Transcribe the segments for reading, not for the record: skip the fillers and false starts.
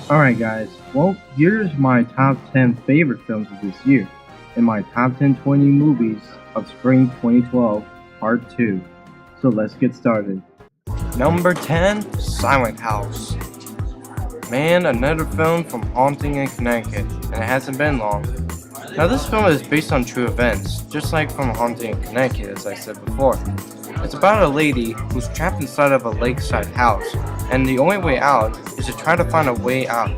Alright guys, well here's my top 10 favorite films of this year and my top 10 20 movies of spring 2012 part 2. So let's get started. Number 10, Silent House. Man, another film from Haunting in Connecticut, and it hasn't been long. Now this film is based on true events, just like from Haunting in Connecticut as I said before. It's about a lady who's trapped inside of a lakeside house, and the only way out is to try to find a way out.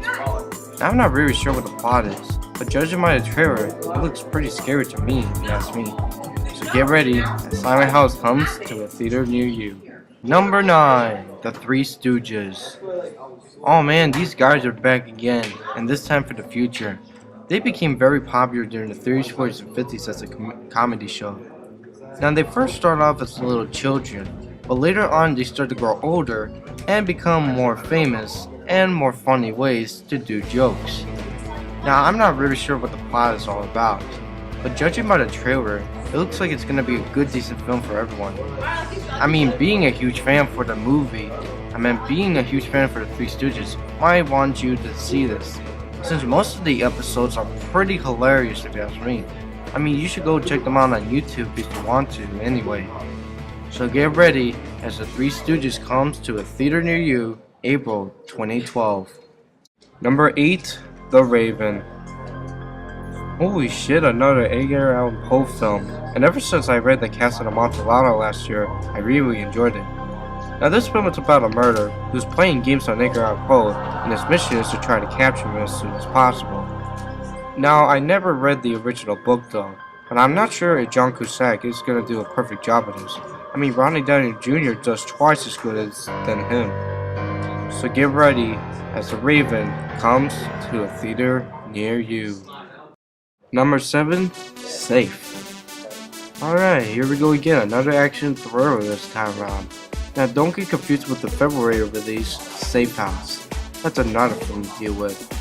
Now I'm not really sure what the plot is, but judging by the trailer, it looks pretty scary to me if you ask me. So get ready as Silent House comes to a theater near you. Number 9, The Three Stooges. Oh man, these guys are back again, and this time for the future. They became very popular during the 30s, 40s, and 50s as a comedy show. Now they first start off as little children, but later on they start to grow older and become more famous and more funny ways to do jokes. Now I'm not really sure what the plot is all about, but judging by the trailer, it looks like it's gonna be a good decent film for everyone. I mean, being a huge fan for the movie, being a huge fan for the Three Stooges, might want you to see this, since most of the episodes are pretty hilarious if you ask me. I mean, you should go check them out on YouTube if you want to anyway. So get ready as the Three Stooges comes to a theater near you, April 2012. Number 8, The Raven. Holy shit, another Edgar Allan Poe film, and ever since I read The Cast of Amontillado last year, I really enjoyed it. Now this film is about a murderer who's playing games on Edgar Allan Poe, and his mission is to try to capture him as soon as possible. Now I never read the original book though, and I'm not sure if John Cusack is going to do a perfect job of this. I mean, Ronnie Downey Jr. does twice as good than him. So get ready as The Raven comes to a theater near you. Number 7, Safe. Alright, here we go again, another action thriller this time around. Now don't get confused with the February release, Safe House. That's another film to deal with.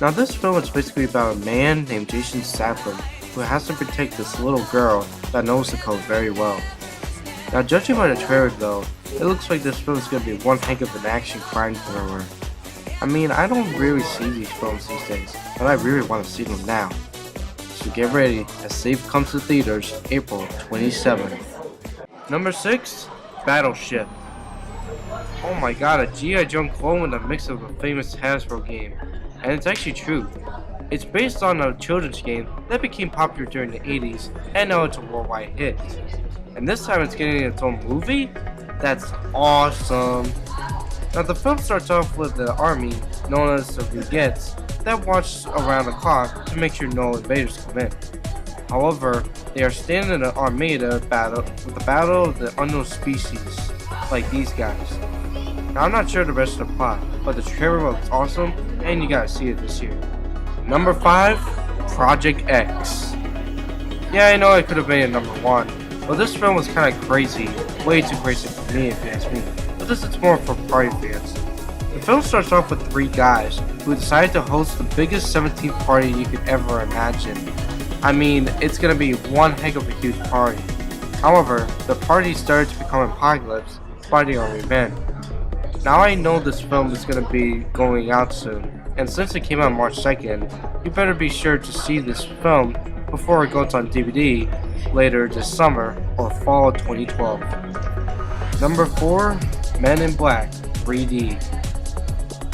Now this film is basically about a man named Jason Statham who has to protect this little girl that knows the code very well. Now judging by the trailer though, it looks like this film is going to be one heck of an action crime thriller. I mean, I don't really see these films these days, but I really want to see them now. So get ready as Safe comes to theaters April 27th. Number 6, Battleship. Oh my god, a G.I. Joe clone with a mix of a famous Hasbro game. And it's actually true. It's based on a children's game that became popular during the 80s, and now it's a worldwide hit. And this time it's getting its own movie? That's awesome. Now the film starts off with the army, known as the Regettes, that watch around the clock to make sure no invaders come in. However, they are standing in an Armada battle with the battle of the unknown species, like these guys. Now I'm not sure the rest of the plot, but the trailer looks awesome and you gotta see it this year. Number 5, Project X. Yeah, I know I could have made it number 1, but this film was kinda crazy, way too crazy for me if you ask me. But this is more for party fans. The film starts off with 3 guys who decide to host the biggest 17th party you could ever imagine. I mean, it's gonna be one heck of a huge party. However, the party started to become apocalypse by the army men. Now I know this film is gonna be going out soon, and since it came out March 2nd, you better be sure to see this film before it goes on DVD later this summer or fall of 2012. Number 4, Men in Black 3D.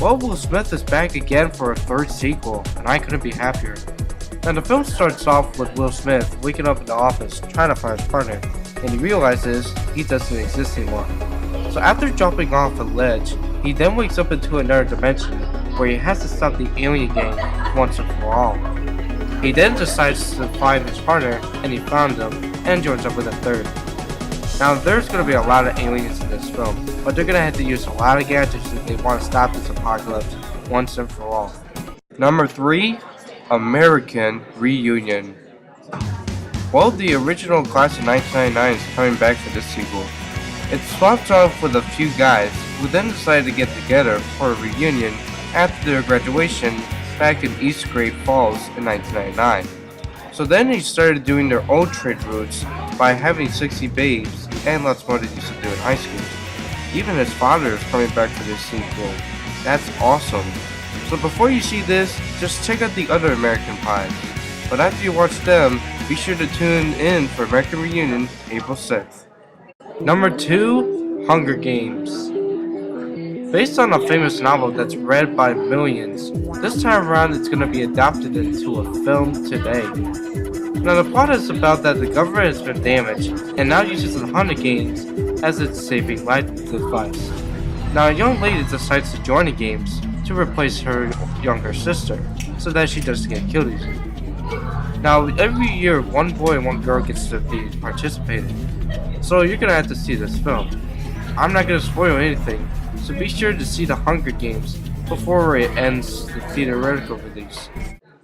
Well, Will Smith is back again for a 3rd sequel, and I couldn't be happier. Now the film starts off with Will Smith waking up in the office trying to find his partner, and he realizes he doesn't exist anymore. So after jumping off a ledge, he then wakes up into another dimension where he has to stop the alien gang once and for all. He then decides to find his partner, and he found him and joins up with a 3rd. Now there's going to be a lot of aliens in this film, but they're going to have to use a lot of gadgets if they want to stop this apocalypse once and for all. Number 3, American Reunion. Well, the original class of 1999 is coming back for this sequel. It swaps off with a few guys who then decided to get together for a reunion after their graduation back in East Great Falls in 1999. So then they started doing their own trade routes by having 60 babes and lots more than used to do in high school. Even his father is coming back for this sequel. That's awesome. So before you see this, just check out the other American Pies. But after you watch them, be sure to tune in for American Reunion April 6th. Number 2, Hunger Games. Based on a famous novel that's read by millions, this time around it's going to be adapted into a film today. Now the plot is about that the government has been damaged and now uses the Hunger Games as its saving life device. Now a young lady decides to join the games to replace her younger sister so that she doesn't get killed easily. Now every year one boy and one girl gets to be participating, so you're going to have to see this film. I'm not going to spoil anything, so be sure to see the Hunger Games before it ends the theatrical release.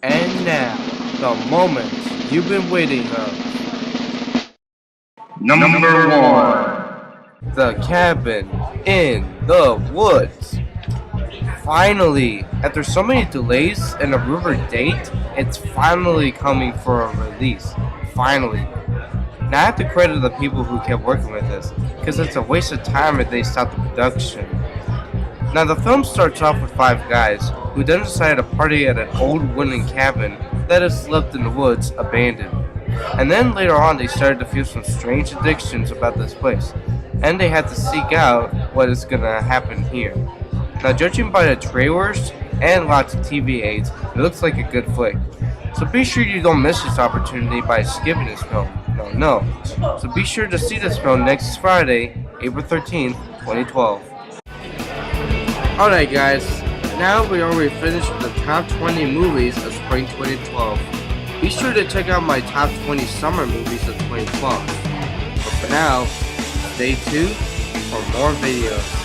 And now, the moment you've been waiting of. Number 1. The Cabin in the Woods. Finally, after so many delays and a rumored date, it's finally coming for a release. Finally. Now I have to credit the people who kept working with this, because it's a waste of time if they stop the production. Now the film starts off with 5 guys who then decide to party at an old wooden cabin that is left in the woods, abandoned. And then later on they started to feel some strange addictions about this place, and they had to seek out what is gonna happen here. Now judging by the trailers and lots of TV aids, it looks like a good flick. So be sure you don't miss this opportunity by skipping this film. No. So be sure to see this film next Friday, April 13th, 2012. Alright guys, now we already finished with the top 20 movies of spring 2012. Be sure to check out my top 20 summer movies of 2012. But for now, stay tuned for more videos.